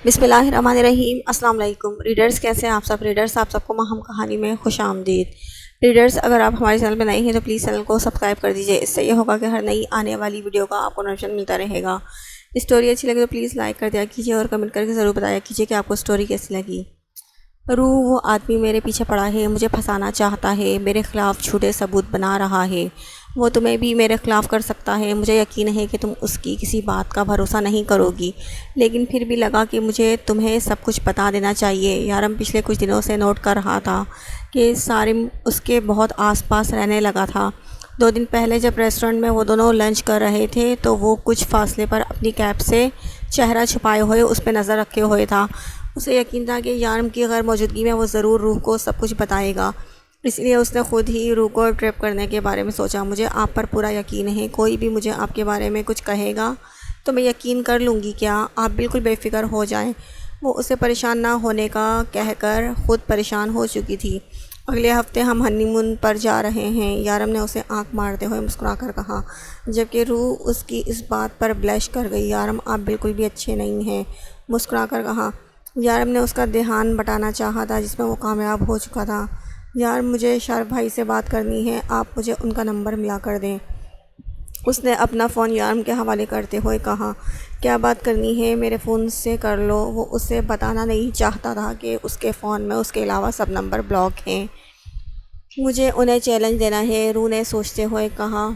بسم اللہ الرحمن الرحیم۔ السلام علیکم ریڈرز، کیسے ہیں آپ سب؟ آپ سب کو ماہم کہانی میں خوش آمدید۔ ریڈرز، اگر آپ ہمارے چینل پہ نئے ہیں تو پلیز چینل کو سبسکرائب کر دیجئے، اس سے یہ ہوگا کہ ہر نئی آنے والی ویڈیو کا آپ کو نوٹیفیکیشن ملتا رہے گا۔ اسٹوری اچھی لگے تو پلیز لائک کر دیا کیجئے اور کمنٹ کر کے ضرور بتایا کیجئے کہ آپ کو اسٹوری کیسی لگی۔ روح، وہ آدمی میرے پیچھے پڑا ہے، مجھے پھنسانا چاہتا ہے، میرے خلاف جھوٹے ثبوت بنا رہا ہے۔ وہ تمہیں بھی میرے خلاف کر سکتا ہے، مجھے یقین ہے کہ تم اس کی کسی بات کا بھروسہ نہیں کرو گی، لیکن پھر بھی لگا کہ مجھے تمہیں سب کچھ بتا دینا چاہیے۔ یارم پچھلے کچھ دنوں سے نوٹ کر رہا تھا کہ سارم اس کے بہت آس پاس رہنے لگا تھا۔ 2 دن پہلے جب ریسٹورنٹ میں وہ دونوں لنچ کر رہے تھے تو وہ کچھ فاصلے پر اپنی کیپ سے چہرہ چھپائے ہوئے اس پہ نظر رکھے ہوئے تھا۔ اسے یقین تھا کہ یارم کی غیر موجودگی میں وہ ضرور روح کو سب کچھ بتائے گا، اس لیے اس نے خود ہی روح کو ٹریپ کرنے کے بارے میں سوچا۔ مجھے آپ پر پورا یقین ہے، کوئی بھی مجھے آپ کے بارے میں کچھ کہے گا تو میں یقین کر لوں گی، کیا آپ بالکل بے فکر ہو جائیں۔ وہ اسے پریشان نہ ہونے کا کہہ کر خود پریشان ہو چکی تھی۔ اگلے ہفتے ہم ہنی مون پر جا رہے ہیں، یارم نے اسے آنکھ مارتے ہوئے مسکرا کر کہا، جبکہ روح اس کی اس بات پر بلش کر گئی۔ یارم، آپ بالکل بھی اچھے نہیں ہیں، مسکرا کر کہا۔ یارم نے اس کا دھیان بٹانا چاہا تھا جس میں وہ کامیاب ہو چکا تھا۔ یار، مجھے شارف بھائی سے بات کرنی ہے، آپ مجھے ان کا نمبر ملا کر دیں۔ اس نے اپنا فون یارم کے حوالے کرتے ہوئے کہا، کیا بات کرنی ہے، میرے فون سے کر لو۔ وہ اسے بتانا نہیں چاہتا تھا کہ اس کے فون میں اس کے علاوہ سب نمبر بلاک ہیں۔ مجھے انہیں چیلنج دینا ہے، روح نے سوچتے ہوئے کہا۔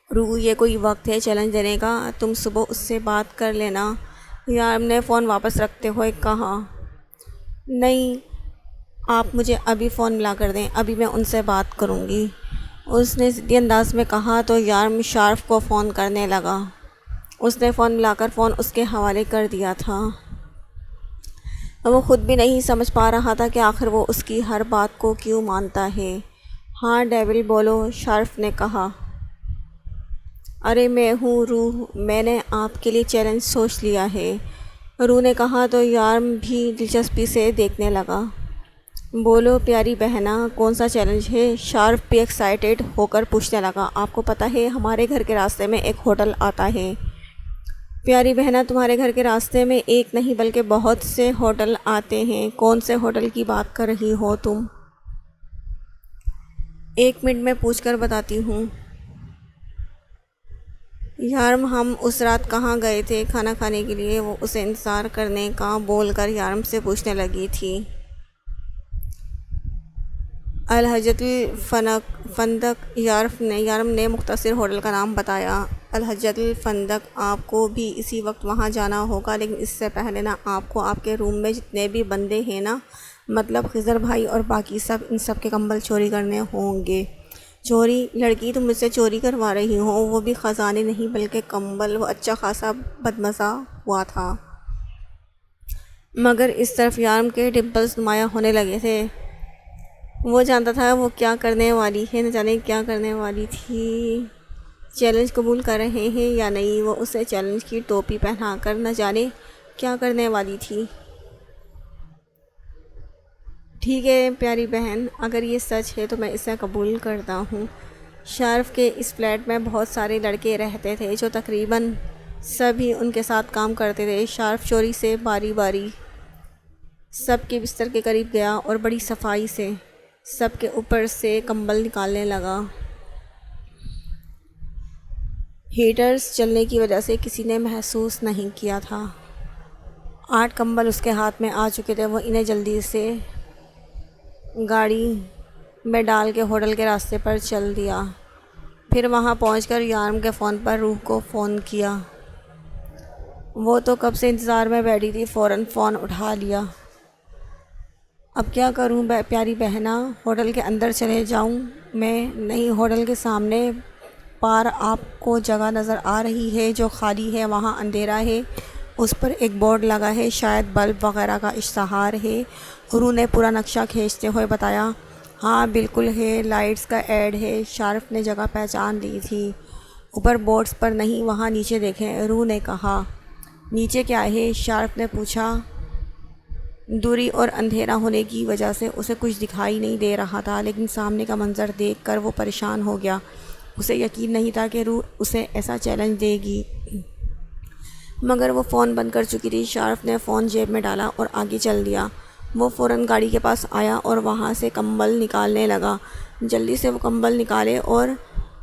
روح، یہ کوئی وقت ہے چیلنج دینے کا، تم صبح اس سے بات کر لینا۔ یارم نے فون واپس رکھتے ہوئے کہا، نہیں، آپ مجھے ابھی فون ملا کر دیں، ابھی میں ان سے بات کروں گی۔ اس نے ضدی انداز میں کہا تو یارم شارف کو فون کرنے لگا۔ اس نے فون ملا کر فون اس کے حوالے کر دیا تھا۔ وہ خود بھی نہیں سمجھ پا رہا تھا کہ آخر وہ اس کی ہر بات کو کیوں مانتا ہے۔ ہاں ڈیول، بولو، شارف نے کہا۔ ارے میں ہوں روح، میں نے آپ کے لیے چیلنج سوچ لیا ہے، روح نے کہا تو یارم بھی دلچسپی سے دیکھنے لگا۔ بولو پیاری بہنا، کون سا چیلنج ہے؟ شارف بھی ایکسائٹیڈ ہو کر پوچھنے لگا۔ آپ کو پتہ ہے ہمارے گھر کے راستے میں ایک ہوٹل آتا ہے۔ پیاری بہنا، تمہارے گھر کے راستے میں ایک نہیں بلکہ بہت سے ہوٹل آتے ہیں، کون سے ہوٹل کی بات کر رہی ہو تم؟ 1 منٹ میں پوچھ کر بتاتی ہوں۔ یارم، ہم اس رات کہاں گئے تھے کھانا کھانے کے لیے؟ وہ اسے انتظار کرنے کا بول کر یارم سے پوچھنے لگی تھی۔ الحجۃ الفندق، یارم نے مختصر ہوٹل کا نام بتایا۔ الحجۃ الفندق، آپ کو بھی اسی وقت وہاں جانا ہوگا، لیکن اس سے پہلے نا آپ کو آپ کے روم میں جتنے بھی بندے ہیں نا، مطلب خضر بھائی اور باقی سب، ان سب کے کمبل چوری کرنے ہوں گے۔ چوری؟ لڑکی، تم مجھ سے چوری کروا رہی ہو؟ وہ بھی خزانے نہیں بلکہ کمبل۔ وہ اچھا خاصا بدمزہ ہوا تھا، مگر اس طرف یارم کے ڈمپلز نمایاں ہونے لگے تھے۔ وہ جانتا تھا وہ کیا کرنے والی ہے، نہ جانے کیا کرنے والی تھی۔ چیلنج قبول کر رہے ہیں یا نہیں؟ وہ اسے چیلنج کی ٹوپی پہنا کر نہ جانے کیا کرنے والی تھی۔ ٹھیک ہے پیاری بہن، اگر یہ سچ ہے تو میں اسے قبول کرتا ہوں۔ شارف کے اس فلیٹ میں بہت سارے لڑکے رہتے تھے جو تقریباً سبھی ان کے ساتھ کام کرتے تھے۔ شارف چوری سے باری باری سب کے بستر کے قریب گیا اور بڑی صفائی سے سب کے اوپر سے کمبل نکالنے لگا۔ ہیٹرز چلنے کی وجہ سے کسی نے محسوس نہیں کیا تھا۔ 8 کمبل اس کے ہاتھ میں آ چکے تھے۔ وہ انہیں جلدی سے گاڑی میں ڈال کے ہوٹل کے راستے پر چل دیا۔ پھر وہاں پہنچ کر یارم کے فون پر روح کو فون کیا۔ وہ تو کب سے انتظار میں بیٹھی تھی، فوراً فون اٹھا لیا۔ اب کیا کروں پیاری بہنا، ہوٹل کے اندر چلے جاؤں میں؟ نہیں، ہوٹل کے سامنے پار آپ کو جگہ نظر آ رہی ہے جو خالی ہے، وہاں اندھیرا ہے، اس پر ایک بورڈ لگا ہے، شاید بلب وغیرہ کا اشتہار ہے۔ روح نے پورا نقشہ کھینچتے ہوئے بتایا۔ ہاں بالکل ہے، لائٹس کا ایڈ ہے۔ شارف نے جگہ پہچان لی تھی۔ اوپر بورڈز پر نہیں، وہاں نیچے دیکھیں، روح نے کہا۔ نیچے کیا ہے؟ شارف نے پوچھا۔ دوری اور اندھیرا ہونے کی وجہ سے اسے کچھ دکھائی نہیں دے رہا تھا، لیکن سامنے کا منظر دیکھ کر وہ پریشان ہو گیا۔ اسے یقین نہیں تھا کہ روح اسے ایسا چیلنج دے گی۔ مگر وہ فون بند کر چکی تھی۔ شارف نے فون جیب میں ڈالا اور آگے چل دیا۔ وہ فوراً گاڑی کے پاس آیا اور وہاں سے کمبل نکالنے لگا۔ جلدی سے وہ کمبل نکالے اور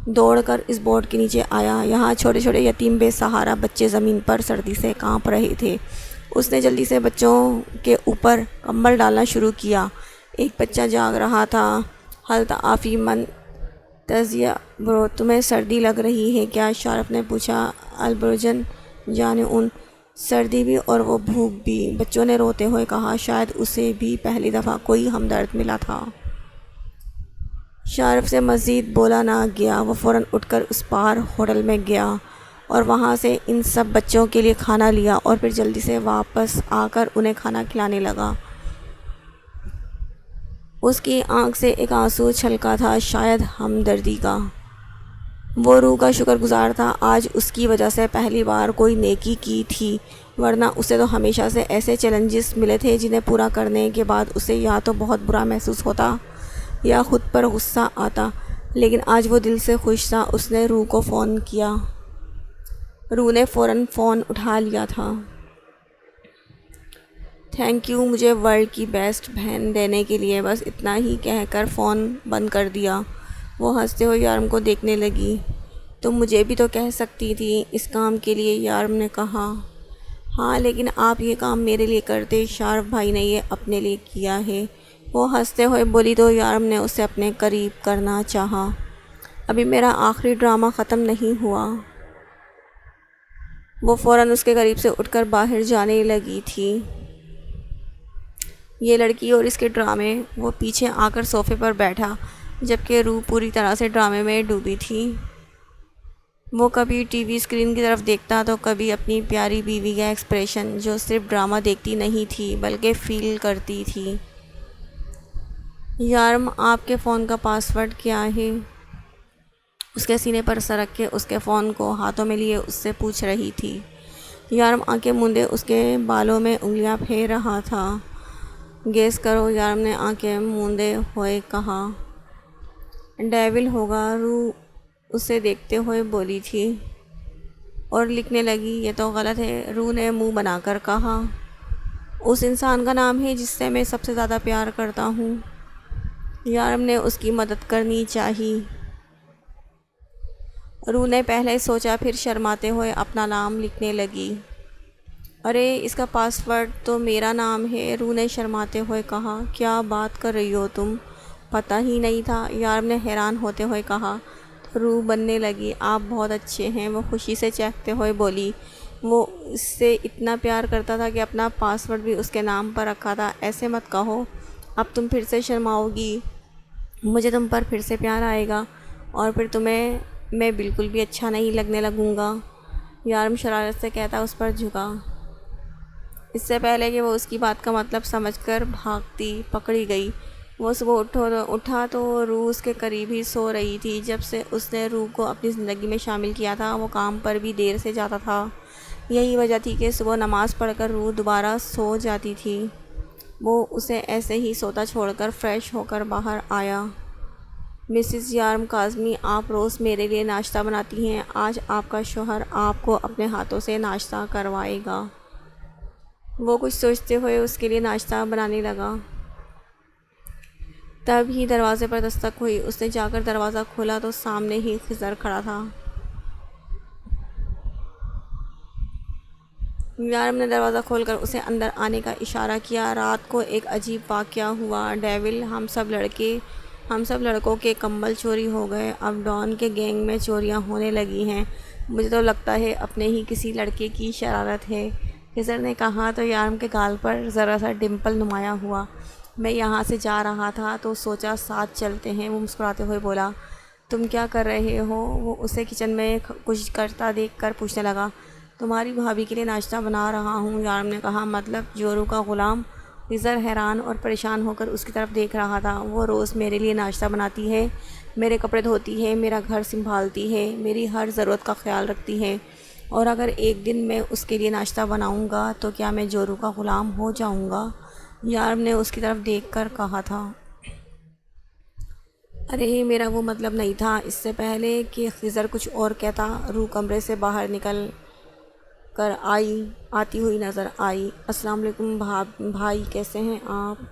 دوڑ کر اس بورڈ کے نیچے آیا۔ یہاں چھوٹے چھوٹے یتیم بے سہارا بچے زمین پر سردی سے کانپ رہے تھے۔ اس نے جلدی سے بچوں کے اوپر کمبل ڈالنا شروع کیا۔ ایک بچہ جاگ رہا تھا۔ حل تعافی من تزیہ برو، تمہیں سردی لگ رہی ہے کیا؟ شارف نے پوچھا۔ البرجن جانے ان، سردی بھی اور وہ بھوک بھی، بچوں نے روتے ہوئے کہا۔ شاید اسے بھی پہلی دفعہ کوئی ہمدرد ملا تھا۔ شارف سے مزید بولا نہ گیا۔ وہ فوراً اٹھ کر اس پار ہوٹل میں گیا اور وہاں سے ان سب بچوں کے لیے کھانا لیا اور پھر جلدی سے واپس آ کر انہیں کھانا کھلانے لگا۔ اس کی آنکھ سے ایک آنسو چھلکا تھا، شاید ہمدردی کا۔ وہ روح کا شکر گزار تھا، آج اس کی وجہ سے پہلی بار کوئی نیکی کی تھی، ورنہ اسے تو ہمیشہ سے ایسے چیلنجز ملے تھے جنہیں پورا کرنے کے بعد اسے یا تو بہت برا محسوس ہوتا یا خود پر غصہ آتا، لیکن آج وہ دل سے خوش تھا۔ اس نے روح کو فون کیا۔ روح نے فوراً فون اٹھا لیا تھا۔ تھینک یو مجھے ورلڈ کی بیسٹ بہن دینے کے لیے، بس اتنا ہی کہہ کر فون بند کر دیا۔ وہ ہنستے ہوئے یارم کو دیکھنے لگی۔ تم مجھے بھی تو کہہ سکتی تھی اس کام کے لیے، یارم نے کہا۔ ہاں لیکن آپ یہ کام میرے لیے کرتے، شارف بھائی نے یہ اپنے لیے کیا ہے، وہ ہنستے ہوئے بولی تو یارم نے اسے اپنے قریب کرنا چاہا۔ ابھی میرا آخری ڈرامہ ختم نہیں ہوا۔ وہ فوراً اس کے قریب سے اٹھ کر باہر جانے لگی تھی۔ یہ لڑکی اور اس کے ڈرامے۔ وہ پیچھے آ کر صوفے پر بیٹھا، جبکہ روح پوری طرح سے ڈرامے میں ڈوبی تھی۔ وہ کبھی ٹی وی اسکرین کی طرف دیکھتا تو کبھی اپنی پیاری بیوی کا ایکسپریشن، جو صرف ڈرامہ دیکھتی نہیں تھی بلکہ فیل کرتی تھی۔ یارم آپ کے فون کا پاس ورڈ کیا ہے؟ اس کے سینے پر سر رکھ کے اس کے فون کو ہاتھوں میں لیے اس سے پوچھ رہی تھی۔ یارم آنکھیں موندے اس کے بالوں میں انگلیاں پھیر رہا تھا۔ گیس کرو، یارم نے آنکھیں موندے ہوئے کہا۔ ڈیول ہوگا، روح اسے دیکھتے ہوئے بولی تھی اور لکھنے لگی۔ یہ تو غلط ہے، روح نے منہ بنا کر کہا۔ اس انسان کا نام ہے جس سے میں سب سے زیادہ پیار کرتا ہوں۔ یارم نے اس کی مدد کرنی چاہی۔ روح نے پہلے سوچا، پھر شرماتے ہوئے اپنا نام لکھنے لگی۔ ارے اس کا پاس ورڈ تو میرا نام ہے، روح نے شرماتے ہوئے کہا۔ کیا بات کر رہی ہو تم؟ پتہ ہی نہیں تھا، یارم نے حیران ہوتے ہوئے کہا۔ روح بننے لگی۔ آپ بہت اچھے ہیں، وہ خوشی سے چہکتے ہوئے بولی۔ وہ اس سے اتنا پیار کرتا تھا کہ اپنا پاس ورڈ بھی اس کے نام پر رکھا تھا۔ ایسے مت کہو، اب تم پھر سے شرماؤ گی، مجھے تم پر پھر سے پیار آئے گا اور پھر تمہیں میں بالکل بھی اچھا نہیں لگنے لگوں گا، یارم شرارت سے کہتا اس پر جھکا۔ اس سے پہلے کہ وہ اس کی بات کا مطلب سمجھ کر بھاگتی پکڑی گئی۔ وہ صبح اٹھا تو روح اس کے قریب ہی سو رہی تھی۔ جب سے اس نے روح کو اپنی زندگی میں شامل کیا تھا، وہ کام پر بھی دیر سے جاتا تھا۔ یہی وجہ تھی کہ صبح نماز پڑھ کر روح دوبارہ سو جاتی تھی۔ وہ اسے ایسے ہی سوتا چھوڑ کر فریش ہو کر باہر آیا۔ مسز یارم کاظمی، آپ روز میرے لیے ناشتہ بناتی ہیں، آج آپ کا شوہر آپ کو اپنے ہاتھوں سے ناشتہ کروائے گا۔ وہ کچھ سوچتے ہوئے اس کے لیے ناشتہ بنانے لگا۔ تب ہی دروازے پر دستک ہوئی۔ اس نے جا کر دروازہ کھولا تو سامنے ہی خضر کھڑا تھا۔ یارم نے دروازہ کھول کر اسے اندر آنے کا اشارہ کیا۔ رات کو ایک عجیب واقعہ ہوا ڈیول، ہم سب لڑکوں کے کمبل چوری ہو گئے۔ اب ڈان کے گینگ میں چوریاں ہونے لگی ہیں، مجھے تو لگتا ہے اپنے ہی کسی لڑکے کی شرارت ہے، خضر نے کہا تو یارم کے گال پر ذرا سا ڈمپل نمایاں ہوا۔ میں یہاں سے جا رہا تھا تو سوچا ساتھ چلتے ہیں، وہ مسکراتے ہوئے بولا۔ تم کیا کر رہے ہو؟ وہ اسے کچن میں کچھ کرتا دیکھ کر پوچھنے لگا۔ تمہاری بھابھی کے لیے ناشتہ بنا رہا ہوں، یارم نے کہا۔ مطلب جورو کا غلام؟ خضر حیران اور پریشان ہو کر اس کی طرف دیکھ رہا تھا۔ وہ روز میرے لیے ناشتہ بناتی ہے، میرے کپڑے دھوتی ہے، میرا گھر سنبھالتی ہے، میری ہر ضرورت کا خیال رکھتی ہے، اور اگر ایک دن میں اس کے لیے ناشتہ بناؤں گا تو کیا میں جورو کا غلام ہو جاؤں گا؟ یارم نے اس کی طرف دیکھ کر کہا تھا۔ ارے میرا وہ مطلب نہیں تھا۔ اس سے پہلے کہ خضر کچھ اور کہتا، روح کمرے سے باہر نکل کر آتی ہوئی نظر آئی۔ السلام علیکم بھائی، کیسے ہیں آپ؟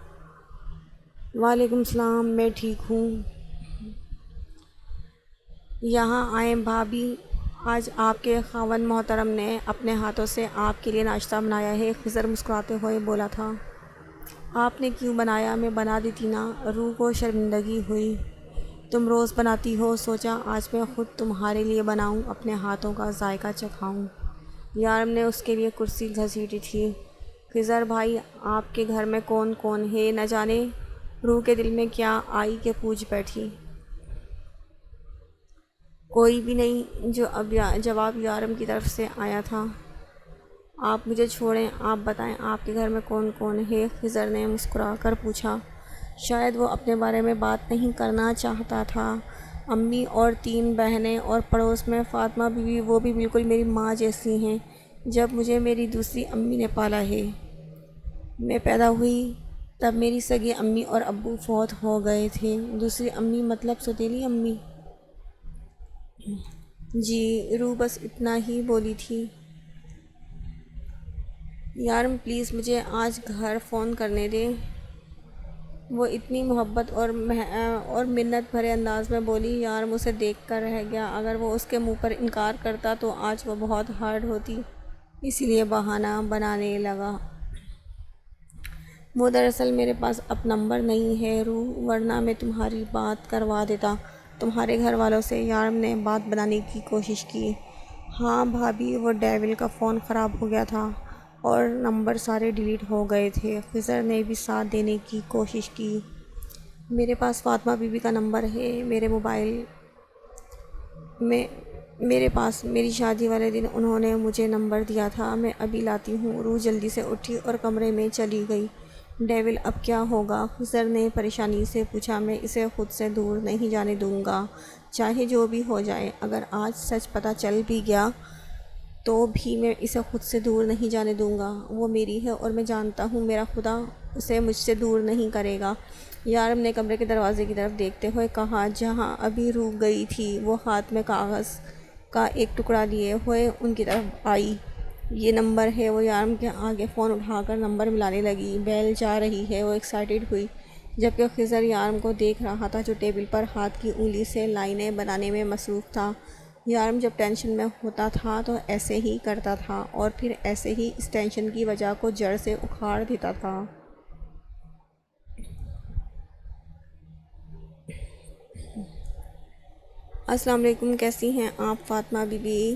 وعلیکم السلام، میں ٹھیک ہوں۔ یہاں آئیں بھابھی، آج آپ کے خاوند محترم نے اپنے ہاتھوں سے آپ کے لیے ناشتہ بنایا ہے۔ خضر مسکراتے ہوئے بولا تھا۔ آپ نے کیوں بنایا؟ میں بنا دیتی نا۔ روح کو شرمندگی ہوئی۔ تم روز بناتی ہو، سوچا آج میں خود تمہارے لیے بناؤں، اپنے ہاتھوں کا ذائقہ چکھاؤں۔ یارم نے اس کے لیے کرسی گھسیٹی تھی۔ خضر بھائی، آپ کے گھر میں کون کون ہے؟ نہ جانے روح کے دل میں کیا آئی کہ پوچھ بیٹھی۔ کوئی بھی نہیں، جواب یارم کی طرف سے آیا تھا۔ آپ مجھے چھوڑیں، آپ بتائیں آپ کے گھر میں کون کون ہے؟ خضر نے مسکرا کر پوچھا۔ شاید وہ اپنے بارے میں بات نہیں کرنا چاہتا تھا۔ امی اور 3 بہنیں اور پڑوس میں فاطمہ بیوی، وہ بھی بالکل میری ماں جیسی ہیں۔ جب مجھے میری دوسری امی نے پالا ہے، میں پیدا ہوئی تب میری سگی امی اور ابو فوت ہو گئے تھے۔ دوسری امی مطلب سوتیلی امی؟ جی، روح بس اتنا ہی بولی تھی۔ یارم پلیز مجھے آج گھر فون کرنے دیں، وہ اتنی محبت اور منت بھرے انداز میں بولی۔ یارم اسے دیکھ کر رہ گیا۔ اگر وہ اس کے منہ پر انکار کرتا تو آج وہ بہت ہارڈ ہوتی، اسی لیے بہانہ بنانے لگا۔ وہ دراصل میرے پاس اب نمبر نہیں ہے روح، ورنہ میں تمہاری بات کروا دیتا تمہارے گھر والوں سے۔ یارم نے بات بنانے کی کوشش کی۔ ہاں بھابھی، وہ ڈیول کا فون خراب ہو گیا تھا اور نمبر سارے ڈیلیٹ ہو گئے تھے۔ خضر نے بھی ساتھ دینے کی کوشش کی۔ میرے پاس فاطمہ بی بی کا نمبر ہے، میرے موبائل میں میرے پاس، میری شادی والے دن انہوں نے مجھے نمبر دیا تھا، میں ابھی لاتی ہوں۔ روح جلدی سے اٹھی اور کمرے میں چلی گئی۔ ڈیول اب کیا ہوگا؟ خضر نے پریشانی سے پوچھا۔ میں اسے خود سے دور نہیں جانے دوں گا، چاہے جو بھی ہو جائے۔ اگر آج سچ پتہ چل بھی گیا تو بھی میں اسے خود سے دور نہیں جانے دوں گا۔ وہ میری ہے اور میں جانتا ہوں میرا خدا اسے مجھ سے دور نہیں کرے گا۔ یارم نے کمرے کے دروازے کی طرف دیکھتے ہوئے کہا۔ جہاں ابھی روح گئی تھی وہ ہاتھ میں کاغذ کا ایک ٹکڑا لیے ہوئے ان کی طرف آئی۔ یہ نمبر ہے۔ وہ یارم کے آگے فون اٹھا کر نمبر ملانے لگی۔ بیل جا رہی ہے، وہ ایکسائٹیڈ ہوئی، جبکہ خضر یارم کو دیکھ رہا تھا جو ٹیبل پر ہاتھ کی انگلی سے لائنیں بنانے میں مصروف تھا۔ یارم جب ٹینشن میں ہوتا تھا تو ایسے ہی کرتا تھا اور پھر ایسے ہی اس ٹینشن کی وجہ کو جڑ سے اکھاڑ دیتا تھا۔ السلام علیکم، کیسی ہیں آپ فاطمہ بی بی؟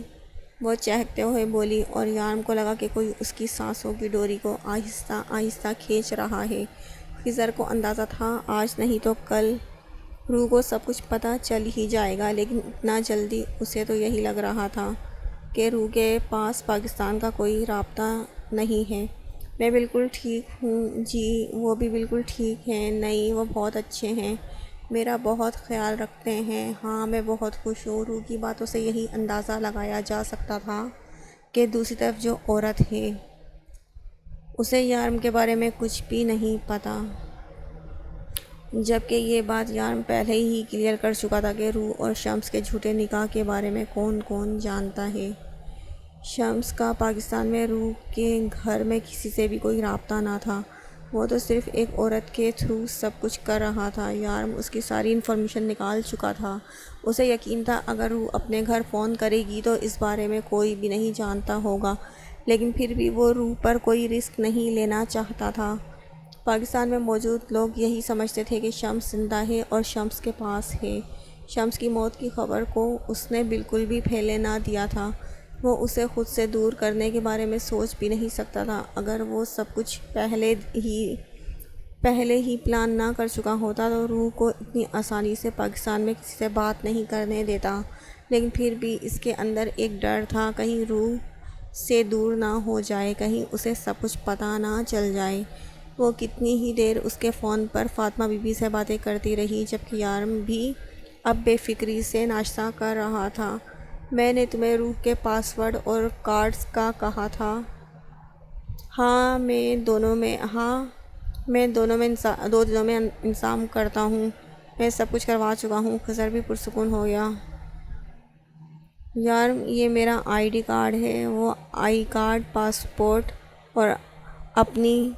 وہ چہکتے ہوئے بولی اور یارم کو لگا کہ کوئی اس کی سانسوں کی ڈوری کو آہستہ آہستہ کھینچ رہا ہے۔ خضر کو اندازہ تھا آج نہیں تو کل روح کو سب کچھ پتہ چل ہی جائے گا، لیکن اتنا جلدی؟ اسے تو یہی لگ رہا تھا کہ روح کے پاس پاکستان کا کوئی رابطہ نہیں ہے۔ میں بالکل ٹھیک ہوں جی، وہ بھی بالکل ٹھیک ہیں۔ نہیں، وہ بہت اچھے ہیں، میرا بہت خیال رکھتے ہیں۔ ہاں، میں بہت خوش ہوں۔ روح کی باتوں سے یہی اندازہ لگایا جا سکتا تھا کہ دوسری طرف جو عورت ہے اسے یارم کے بارے میں کچھ بھی نہیں پتہ، جبکہ یہ بات یارم پہلے ہی کلیئر کر چکا تھا کہ روح اور شمس کے جھوٹے نکاح کے بارے میں کون کون جانتا ہے۔ شمس کا پاکستان میں روح کے گھر میں کسی سے بھی کوئی رابطہ نہ تھا، وہ تو صرف ایک عورت کے تھرو سب کچھ کر رہا تھا۔ یارم اس کی ساری انفارمیشن نکال چکا تھا۔ اسے یقین تھا اگر روح اپنے گھر فون کرے گی تو اس بارے میں کوئی بھی نہیں جانتا ہوگا، لیکن پھر بھی وہ روح پر کوئی رسک نہیں لینا چاہتا تھا۔ پاکستان میں موجود لوگ یہی سمجھتے تھے کہ شمس زندہ ہے اور شمس کے پاس ہے۔ شمس کی موت کی خبر کو اس نے بالکل بھی پھیلنے نہ دیا تھا۔ وہ اسے خود سے دور کرنے کے بارے میں سوچ بھی نہیں سکتا تھا۔ اگر وہ سب کچھ پہلے ہی پلان نہ کر چکا ہوتا تو روح کو اتنی آسانی سے پاکستان میں کسی سے بات نہیں کرنے دیتا، لیکن پھر بھی اس کے اندر ایک ڈر تھا، کہیں روح سے دور نہ ہو جائے، کہیں اسے سب کچھ پتہ نہ چل جائے۔ وہ کتنی ہی دیر اس کے فون پر فاطمہ بی بی سے باتیں کرتی رہی، جبکہ یارم بھی اب بے فکری سے ناشتہ کر رہا تھا۔ میں نے تمہیں روح کے پاس ورڈ اور کارڈز کا کہا تھا۔ ہاں، میں دو دنوں میں انتظام کرتا ہوں، میں سب کچھ کروا چکا ہوں۔ خضر بھی پرسکون ہو گیا۔ یار یہ میرا آئی ڈی کارڈ ہے۔ وہ آئی کارڈ، پاسپورٹ اور اپنی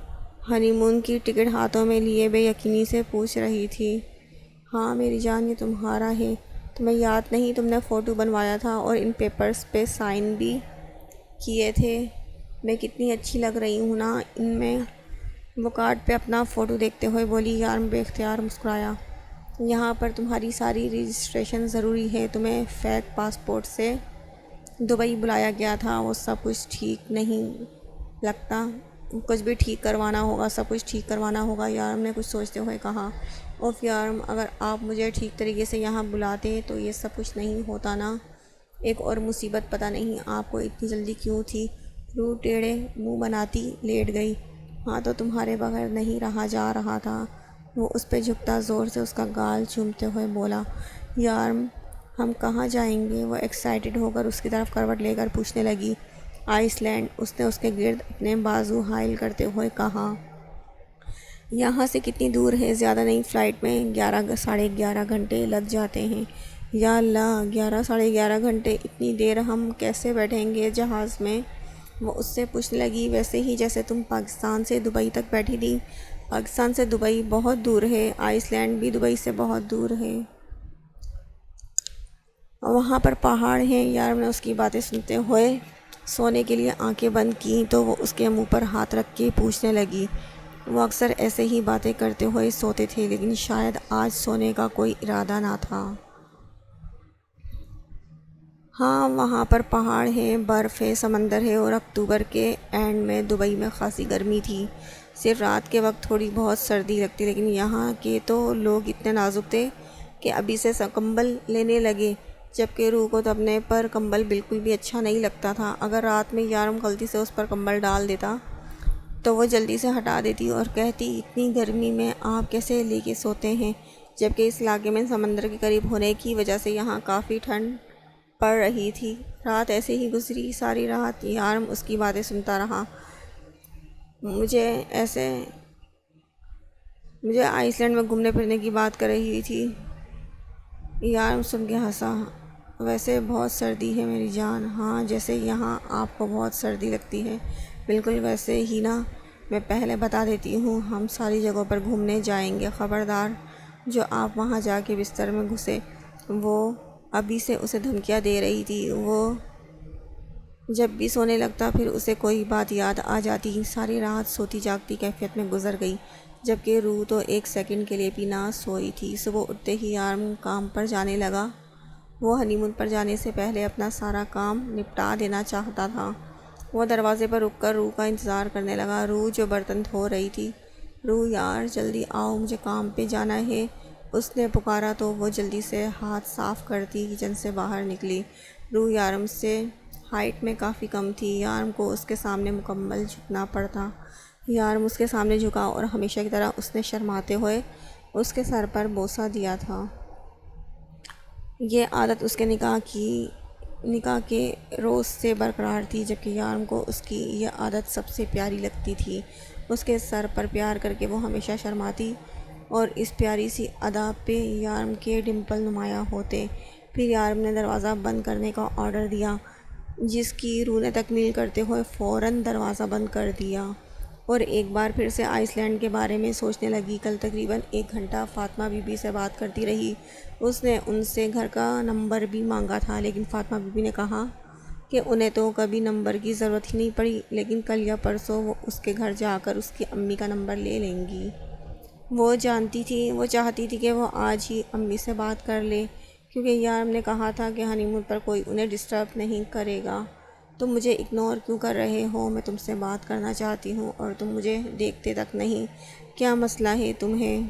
ہنی مون کی ٹکٹ ہاتھوں میں لیے بے یقینی سے پوچھ رہی تھی۔ ہاں میری جان، یہ تمہارا ہے، تمہیں یاد نہیں تم نے فوٹو بنوایا تھا اور ان پیپرز پہ سائن بھی کیے تھے؟ میں کتنی اچھی لگ رہی ہوں نا ان میں؟ وہ کارڈ پہ اپنا فوٹو دیکھتے ہوئے بولی۔ یارم بے اختیار مسکرایا۔ یہاں پر تمہاری ساری رجسٹریشن ضروری ہے، تمہیں فیک پاسپورٹ سے دبئی بلایا گیا تھا، وہ سب کچھ ٹھیک نہیں لگتا، کچھ بھی ٹھیک کروانا ہوگا، سب کچھ ٹھیک کروانا ہوگا۔ یارم نے کچھ سوچتے ہوئے کہا۔ اوف یارم، اگر آپ مجھے ٹھیک طریقے سے یہاں بلاتے تو یہ سب کچھ نہیں ہوتا نا۔ ایک اور مصیبت پتہ نہیں آپ کو اتنی جلدی کیوں تھی؟ روح ٹیڑھے منہ بناتی لیٹ گئی۔ ہاں تو تمہارے بغیر نہیں رہا جا رہا تھا۔ وہ اس پہ جھکتا زور سے اس کا گال چومتے ہوئے بولا۔ یارم ہم کہاں جائیں گے؟ وہ ایکسائٹڈ ہو کر اس کی طرف کروٹ لے کر پوچھنے لگی۔ آئس لینڈ، اس نے اس کے گرد اپنے بازو حائل کرتے ہوئے کہا۔ یہاں سے کتنی دور ہے؟ زیادہ نہیں، فلائٹ میں 11 گھنٹے لگ جاتے ہیں۔ یا اللہ، 11 گھنٹے! اتنی دیر ہم کیسے بیٹھیں گے جہاز میں؟ وہ اس سے پوچھنے لگی۔ ویسے ہی جیسے تم پاکستان سے دبئی تک بیٹھی تھی۔ پاکستان سے دبئی بہت دور ہے، آئس لینڈ بھی دبئی سے بہت دور ہے، وہاں پر پہاڑ ہیں۔ یارم نے اس کی باتیں سنتے ہوئے سونے کے لیے آنکھیں بند کیں تو وہ اس کے منہ پر ہاتھ رکھ کے پوچھنے لگی۔ وہ اکثر ایسے ہی باتیں کرتے ہوئے سوتے تھے، لیکن شاید آج سونے کا کوئی ارادہ نہ تھا۔ ہاں وہاں پر پہاڑ ہیں، برف ہے، سمندر ہے، اور اکتوبر کے اینڈ میں دبئی میں خاصی گرمی تھی۔ صرف رات کے وقت تھوڑی بہت سردی لگتی، لیکن یہاں کے تو لوگ اتنے نازک تھے کہ ابھی سے کمبل لینے لگے، جبکہ روح کو تو اپنے پر کمبل بالکل بھی اچھا نہیں لگتا تھا۔ اگر رات میں یارم غلطی سے اس پر کمبل ڈال دیتا تو وہ جلدی سے ہٹا دیتی اور کہتی، اتنی گرمی میں آپ کیسے لے کے سوتے ہیں؟ جبکہ اس علاقے میں سمندر کے قریب ہونے کی وجہ سے یہاں کافی ٹھنڈ پڑ رہی تھی۔ رات ایسے ہی گزری، ساری رات یارم اس کی باتیں سنتا رہا۔ مجھے آئس لینڈ میں گھومنے پھرنے کی بات کر رہی تھی۔ یارم سن کے ہنسا۔ ویسے بہت سردی ہے میری جان۔ ہاں جیسے یہاں آپ کو بہت سردی لگتی ہے، بالکل ویسے ہی نا۔ میں پہلے بتا دیتی ہوں، ہم ساری جگہوں پر گھومنے جائیں گے، خبردار جو آپ وہاں جا کے بستر میں گھسے۔ وہ ابھی سے اسے دھمکیاں دے رہی تھی۔ وہ جب بھی سونے لگتا پھر اسے کوئی بات یاد آ جاتی۔ ساری رات سوتی جاگتی کیفیت میں گزر گئی، جبکہ روح تو ایک سیکنڈ کے لیے بھی نہ سوئی تھی۔ صبح اٹھتے ہی یارم کام پر جانے لگا۔ وہ ہنی مون پر جانے سے پہلے اپنا سارا کام نپٹا دینا چاہتا تھا۔ وہ دروازے پر رک کر روح کا انتظار کرنے لگا۔ روح جو برتن دھو رہی تھی۔ روح یار جلدی آؤ، مجھے کام پہ جانا ہے، اس نے پکارا تو وہ جلدی سے ہاتھ صاف کرتی کچن سے باہر نکلی۔ روح یارم سے ہائٹ میں کافی کم تھی، یارم کو اس کے سامنے مکمل جھکنا پڑتا۔ یارم اس کے سامنے جھکا اور ہمیشہ کی طرح اس نے شرماتے ہوئے اس کے سر پر بوسہ دیا تھا۔ یہ عادت اس کے نکاح کے روز سے برقرار تھی، جبکہ یارم کو اس کی یہ عادت سب سے پیاری لگتی تھی۔ اس کے سر پر پیار کر کے وہ ہمیشہ شرماتی اور اس پیاری سی ادا پہ یارم کے ڈمپل نمایاں ہوتے۔ پھر یارم نے دروازہ بند کرنے کا آرڈر دیا، جس کی روح نے تکمیل کرتے ہوئے فوراً دروازہ بند کر دیا اور ایک بار پھر سے آئس لینڈ کے بارے میں سوچنے لگی۔ کل تقریباً 1 گھنٹہ فاطمہ بی بی سے بات کرتی رہی۔ اس نے ان سے گھر کا نمبر بھی مانگا تھا، لیکن فاطمہ بی بی نے کہا کہ انہیں تو کبھی نمبر کی ضرورت ہی نہیں پڑی، لیکن کل یا پرسوں وہ اس کے گھر جا کر اس کی امی کا نمبر لے لیں گی۔ وہ چاہتی تھی کہ وہ آج ہی امی سے بات کر لے، کیونکہ یارم نے کہا تھا کہ ہنی مون پر کوئی انہیں ڈسٹرب نہیں کرے گا۔ تم مجھے اگنور کیوں کر رہے ہو؟ میں تم سے بات کرنا چاہتی ہوں اور تم مجھے دیکھتے تک نہیں۔ کیا مسئلہ ہے تمہیں؟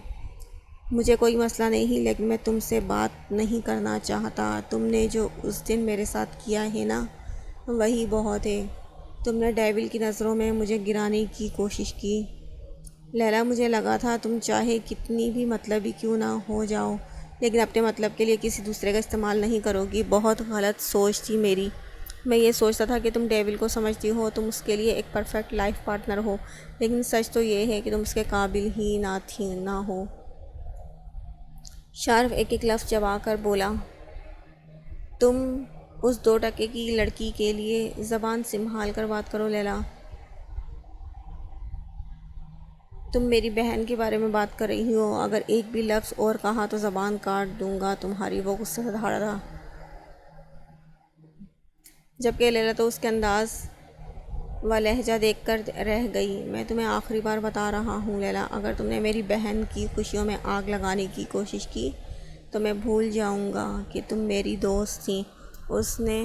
مجھے کوئی مسئلہ نہیں، لیکن میں تم سے بات نہیں کرنا چاہتا۔ تم نے جو اس دن میرے ساتھ کیا ہے نا، وہی بہت ہے۔ تم نے ڈیول کی نظروں میں مجھے گرانے کی کوشش کی۔ لیلا، مجھے لگا تھا تم چاہے کتنی بھی مطلبی کیوں نہ ہو جاؤ، لیکن اپنے مطلب کے لیے کسی دوسرے کا استعمال نہیں کرو گی۔ بہت غلط سوچ تھی میری۔ میں یہ سوچتا تھا کہ تم ڈیول کو سمجھتی ہو، تم اس کے لیے ایک پرفیکٹ لائف پارٹنر ہو، لیکن سچ تو یہ ہے کہ تم اس کے قابل ہی نہ ہو۔ شارف ایک لفظ چبا کر بولا۔ تم اس 2 کی لڑکی کے لیے زبان سنبھال کر بات کرو لیلا۔ تم میری بہن کے بارے میں بات کر رہی ہو، اگر ایک بھی لفظ اور کہا تو زبان کاٹ دوں گا تمہاری۔ وہ غصے سے دھاڑا تھا، جبکہ لیلا تو اس کے انداز و لہجہ دیکھ کر رہ گئی۔ میں تمہیں آخری بار بتا رہا ہوں لیلا، اگر تم نے میری بہن کی خوشیوں میں آگ لگانے کی کوشش کی تو میں بھول جاؤں گا کہ تم میری دوست تھیں۔ اس نے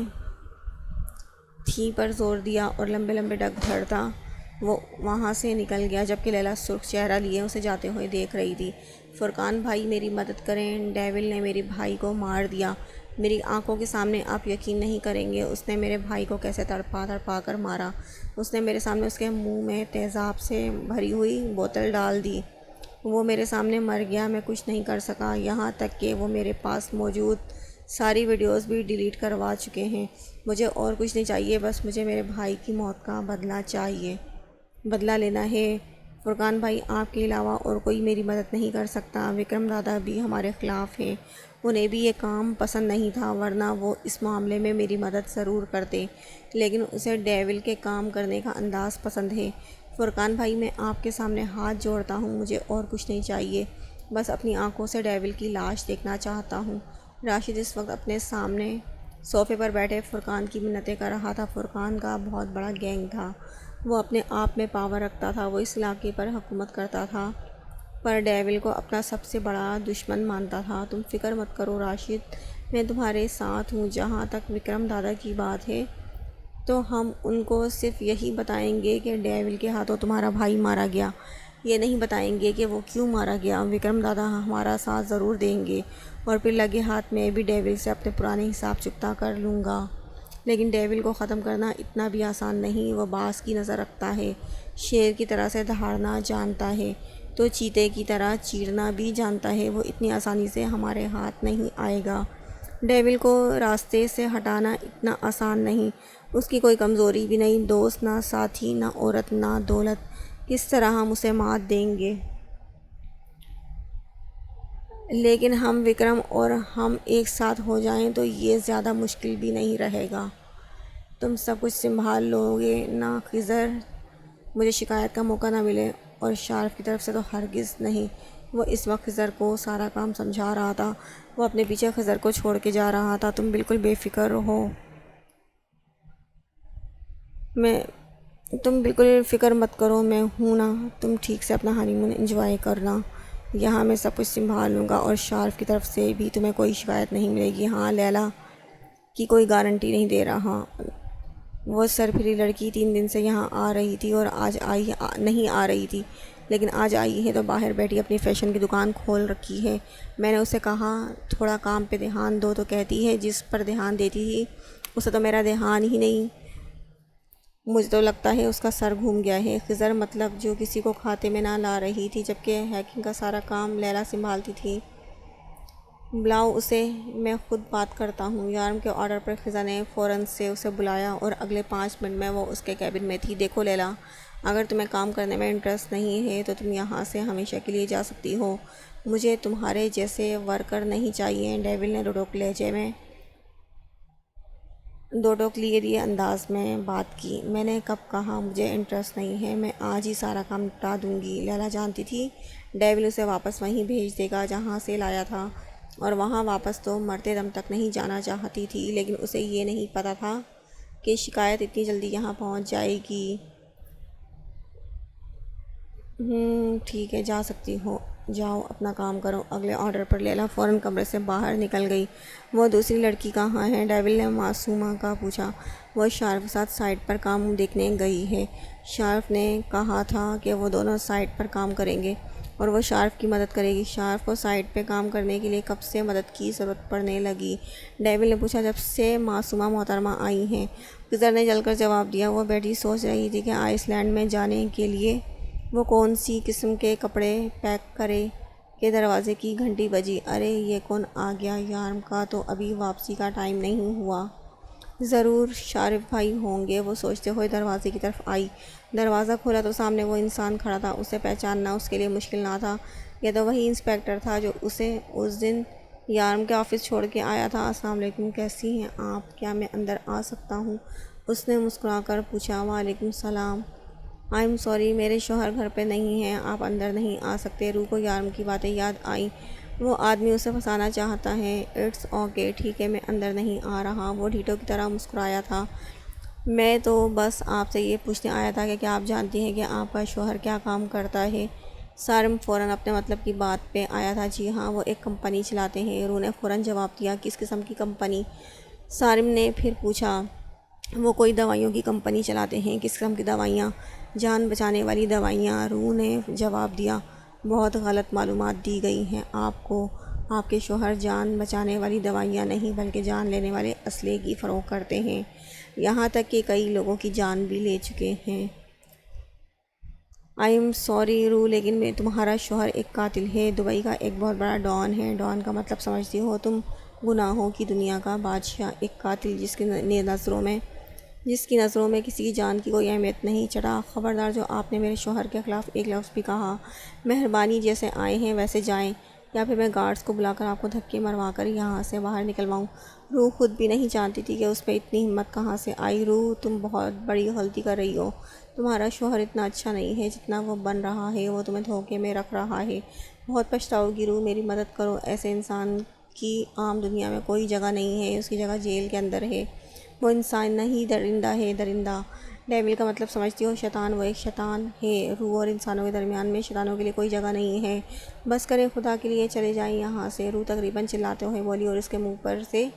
تھی پر زور دیا اور لمبے لمبے ڈگ بھرتا وہ وہاں سے نکل گیا، جبکہ لیلا سرخ چہرہ لیے اسے جاتے ہوئے دیکھ رہی تھی۔ فرقان بھائی میری مدد کریں، ڈیول نے میرے بھائی کو مار دیا، میری آنکھوں کے سامنے، آپ یقین نہیں کریں گے اس نے میرے بھائی کو کیسے تڑپا کر مارا۔ اس نے میرے سامنے اس کے منہ میں تیزاب سے بھری ہوئی بوتل ڈال دی، وہ میرے سامنے مر گیا، میں کچھ نہیں کر سکا، یہاں تک کہ وہ میرے پاس موجود ساری ویڈیوز بھی ڈیلیٹ کروا چکے ہیں۔ مجھے اور کچھ نہیں چاہیے، بس مجھے میرے بھائی کی موت کا بدلہ چاہیے، بدلہ لینا ہے۔ فرقان بھائی آپ کے علاوہ اور کوئی میری مدد نہیں کر سکتا، وکرم دادا بھی ہمارے خلاف ہیں، انہیں بھی یہ کام پسند نہیں تھا، ورنہ وہ اس معاملے میں میری مدد ضرور کرتے، لیکن اسے ڈیول کے کام کرنے کا انداز پسند ہے۔ فرقان بھائی میں آپ کے سامنے ہاتھ جوڑتا ہوں، مجھے اور کچھ نہیں چاہیے، بس اپنی آنکھوں سے ڈیول کی لاش دیکھنا چاہتا ہوں۔ راشد اس وقت اپنے سامنے صوفے پر بیٹھے فرقان کی منتیں کر رہا تھا۔ فرقان کا بہت بڑا گینگ تھا، وہ اپنے آپ میں پاور رکھتا تھا، وہ اس علاقے پر حکومت کرتا تھا، پر ڈیول کو اپنا سب سے بڑا دشمن مانتا تھا۔ تم فکر مت کرو راشد، میں تمہارے ساتھ ہوں۔ جہاں تک وکرم دادا کی بات ہے تو ہم ان کو صرف یہی بتائیں گے کہ ڈیول کے ہاتھوں تمہارا بھائی مارا گیا، یہ نہیں بتائیں گے کہ وہ کیوں مارا گیا۔ وکرم دادا ہمارا ساتھ ضرور دیں گے، اور پھر لگے ہاتھ میں بھی ڈیول سے اپنے پرانے حساب چکتا کر لوں گا۔ لیکن ڈیول کو ختم کرنا اتنا بھی آسان نہیں، وہ باز کی نظر رکھتا ہے، شیر کی طرح سے دہاڑنا جانتا ہے تو چیتے کی طرح چیرنا بھی جانتا ہے، وہ اتنی آسانی سے ہمارے ہاتھ نہیں آئے گا۔ ڈیول کو راستے سے ہٹانا اتنا آسان نہیں، اس کی کوئی کمزوری بھی نہیں، دوست نہ ساتھی نہ عورت نہ دولت، کس طرح ہم اسے مات دیں گے؟ لیکن ہم وکرم اور ہم ایک ساتھ ہو جائیں تو یہ زیادہ مشکل بھی نہیں رہے گا، تم سب کچھ سنبھال لو گے نا خضر، مجھے شکایت کا موقع نہ ملے، اور شارف کی طرف سے تو ہرگز نہیں۔ وہ اس وقت خضر کو سارا کام سمجھا رہا تھا، وہ اپنے پیچھے خضر کو چھوڑ کے جا رہا تھا۔ تم بالکل بے فکر ہو، تم بالکل فکر مت کرو، میں ہوں نا، تم ٹھیک سے اپنا ہانی مون انجوائے کرنا، یہاں میں سب کچھ سنبھال لوں گا، اور شارف کی طرف سے بھی تمہیں کوئی شکایت نہیں ملے گی۔ ہاں لیلا کی کوئی گارنٹی نہیں دے رہا، وہ سرپھری لڑکی 3 دن سے یہاں آ رہی تھی اور آج نہیں آ رہی تھی، لیکن آج آئی ہے تو باہر بیٹھی اپنی فیشن کی دکان کھول رکھی ہے۔ میں نے اسے کہا تھوڑا کام پہ دھیان دو تو کہتی ہے جس پر دھیان دیتی تھی اسے تو میرا دھیان ہی نہیں، مجھے تو لگتا ہے اس کا سر گھوم گیا ہے۔ خضر مطلب جو کسی کو کھاتے میں نہ لا رہی تھی، جبکہ ہیکنگ کا سارا کام لیلا سنبھالتی تھی۔ بلاؤ اسے، میں خود بات کرتا ہوں۔ یارم کے آرڈر پر خضر نے فوراً سے اسے بلایا اور اگلے 5 منٹ میں وہ اس کے کیبن میں تھی۔ دیکھو لیلا، اگر تمہیں کام کرنے میں انٹرسٹ نہیں ہے تو تم یہاں سے ہمیشہ کے لیے جا سکتی ہو، مجھے تمہارے جیسے ورکر نہیں چاہیے۔ ڈیول نے دو ٹوک لیے انداز میں بات کی۔ میں نے کب کہا مجھے انٹرسٹ نہیں ہے، میں آج ہی سارا کام نپٹا دوں گی۔ لیلا جانتی تھی ڈیول اسے واپس وہیں بھیج دے گا جہاں سے لایا تھا، اور وہاں واپس تو مرتے دم تک نہیں جانا چاہتی تھی، لیکن اسے یہ نہیں پتہ تھا کہ شکایت اتنی جلدی یہاں پہنچ جائے گی۔ ٹھیک ہے جا سکتی ہو، جاؤ اپنا کام کرو۔ اگلے آرڈر پر لیلا فوراً کمرے سے باہر نکل گئی۔ وہ دوسری لڑکی کہاں ہے؟ ڈیول نے معصومہ کا پوچھا۔ وہ شارف کے ساتھ سائٹ پر کام دیکھنے گئی ہے، شارف نے کہا تھا کہ وہ دونوں سائٹ پر کام کریں گے اور وہ شارف کی مدد کرے گی۔ شارف کو سائٹ پہ کام کرنے کے لیے کب سے مدد کی ضرورت پڑنے لگی؟ ڈیول نے پوچھا۔ جب سے معصومہ محترمہ آئی ہیں، خضر نے جل کر جواب دیا۔ وہ بیٹھی سوچ رہی تھی کہ آئس لینڈ میں جانے کے لیے وہ کون سی قسم کے کپڑے پیک کرے کہ دروازے کی گھنٹی بجی۔ ارے یہ کون آ گیا؟ یارم کا تو ابھی واپسی کا ٹائم نہیں ہوا، ضرور شارف بھائی ہوں گے، وہ سوچتے ہوئے دروازے کی طرف آئی۔ دروازہ کھولا تو سامنے وہ انسان کھڑا تھا، اسے پہچاننا اس کے لیے مشکل نہ تھا، یہ تو وہی انسپکٹر تھا جو اسے اس دن یارم کے آفس چھوڑ کے آیا تھا۔ السلام علیکم، کیسی ہیں آپ؟ کیا میں اندر آ سکتا ہوں؟ اس نے مسکرا کر پوچھا۔ وعلیکم السلام، آئی ایم سوری، میرے شوہر گھر پہ نہیں ہیں، آپ اندر نہیں آ سکتے۔ روح کو یارم کی باتیں یاد آئیں، وہ آدمی اسے پھنسانا چاہتا ہے۔ اٹس اوکے، ٹھیک ہے، میں اندر نہیں آ رہا۔ وہ ڈھیٹوں کی طرح مسکرایا تھا۔ میں تو بس آپ سے یہ پوچھنے آیا تھا کہ کیا آپ جانتی ہیں کہ آپ کا شوہر کیا کام کرتا ہے؟ سارم فوراً اپنے مطلب کی بات پہ آیا تھا۔ جی ہاں، وہ ایک کمپنی چلاتے ہیں۔ روح نے فوراً جواب دیا۔ کس قسم کی کمپنی؟ سارم نے پھر پوچھا۔ وہ کوئی دوائیوں کی کمپنی چلاتے ہیں۔ کس قسم کی دوائیاں؟ جان بچانے والی دوائیاں، روح نے جواب دیا۔ بہت غلط معلومات دی گئی ہیں آپ کو۔ آپ کے شوہر جان بچانے والی دوائیاں نہیں بلکہ جان لینے والے اسلحے کی فروخت کرتے ہیں، یہاں تک کہ کئی لوگوں کی جان بھی لے چکے ہیں۔ آئی ایم سوری روح، لیکن میں تمہارا شوہر ایک قاتل ہے، دبئی کا ایک بہت بڑا ڈان ہے۔ ڈان کا مطلب سمجھتی ہو تم؟ گناہوں کی دنیا کا بادشاہ، ایک قاتل جس کی نظروں میں کسی کی جان کی کوئی اہمیت نہیں۔ چڑھا، خبردار، جو آپ نے میرے شوہر کے خلاف ایک لفظ بھی کہا، مہربانی جیسے آئے ہیں ویسے جائیں، یا پھر میں گارڈز کو بلا کر آپ کو دھکے مروا کر یہاں سے باہر نکلواؤں۔ روح خود بھی نہیں جانتی تھی کہ اس پہ اتنی ہمت کہاں سے آئی۔ روح، تم بہت بڑی غلطی کر رہی ہو، تمہارا شوہر اتنا اچھا نہیں ہے جتنا وہ بن رہا ہے، وہ تمہیں دھوکے میں رکھ رہا ہے، بہت پچھتاؤ گی۔ روح، میری مدد کرو، ایسے انسان کی عام دنیا میں کوئی جگہ نہیں ہے، اس کی جگہ جیل کے اندر ہے۔ وہ انسان نہیں، درندہ ہے، درندہ۔ ڈیول کا مطلب سمجھتی ہو؟ شیطان، وہ ایک شیطان ہے۔ روح، اور انسانوں کے درمیان میں شیطانوں کے لیے کوئی جگہ نہیں ہے، بس کریں خدا کے لیے چلے جائیں یہاں سے۔ روح تقریباً چلاتے ہوئے بولی اور اس کے منہ پر سے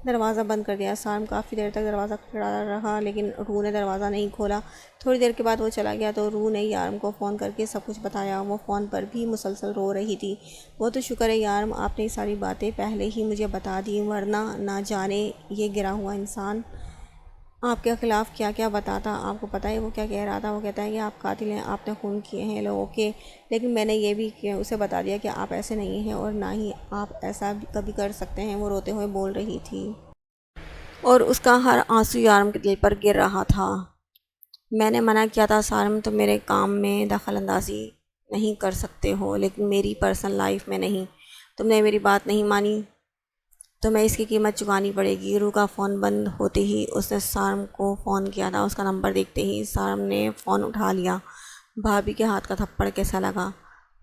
دروازہ بند کر دیا۔ سارم کافی دیر تک دروازہ کھڑا رہا لیکن روح نے دروازہ نہیں کھولا۔ تھوڑی دیر کے بعد وہ چلا گیا تو روح نے یارم کو فون کر کے سب کچھ بتایا۔ وہ فون پر بھی مسلسل رو رہی تھی۔ وہ تو شکر ہے یارم، آپ نے یہ ساری باتیں پہلے ہی مجھے بتا دی، ورنہ نہ جانے یہ گرا ہوا انسان آپ کے خلاف کیا کیا بتاتا۔ آپ کو پتہ ہے وہ کیا کہہ رہا تھا؟ وہ کہتا ہے کہ آپ قاتل ہیں، آپ نے خون کیے ہیں لوگوں کے، لیکن میں نے یہ بھی اسے بتا دیا کہ آپ ایسے نہیں ہیں اور نہ ہی آپ ایسا کبھی کر سکتے ہیں۔ وہ روتے ہوئے بول رہی تھی اور اس کا ہر آنسو یارم کے دل پر گر رہا تھا۔ میں نے منع کیا تھا سارم، تم میرے کام میں دخل اندازی نہیں کر سکتے ہو، لیکن میری پرسنل لائف میں نہیں۔ تم نے میری بات نہیں مانی تو میں اس کی قیمت چکانی پڑے گی۔ روح کا فون بند ہوتے ہی اس نے سارم کو فون کیا تھا۔ اس کا نمبر دیکھتے ہی سارم نے فون اٹھا لیا۔ بھابھی کے ہاتھ کا تھپڑ کیسا لگا؟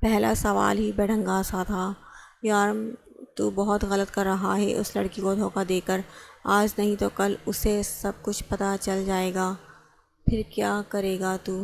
پہلا سوال ہی بے ڈھنگا سا تھا۔ یارم، تو بہت غلط کر رہا ہے اس لڑکی کو دھوکہ دے کر، آج نہیں تو کل اسے سب کچھ پتہ چل جائے گا، پھر کیا کرے گا تو؟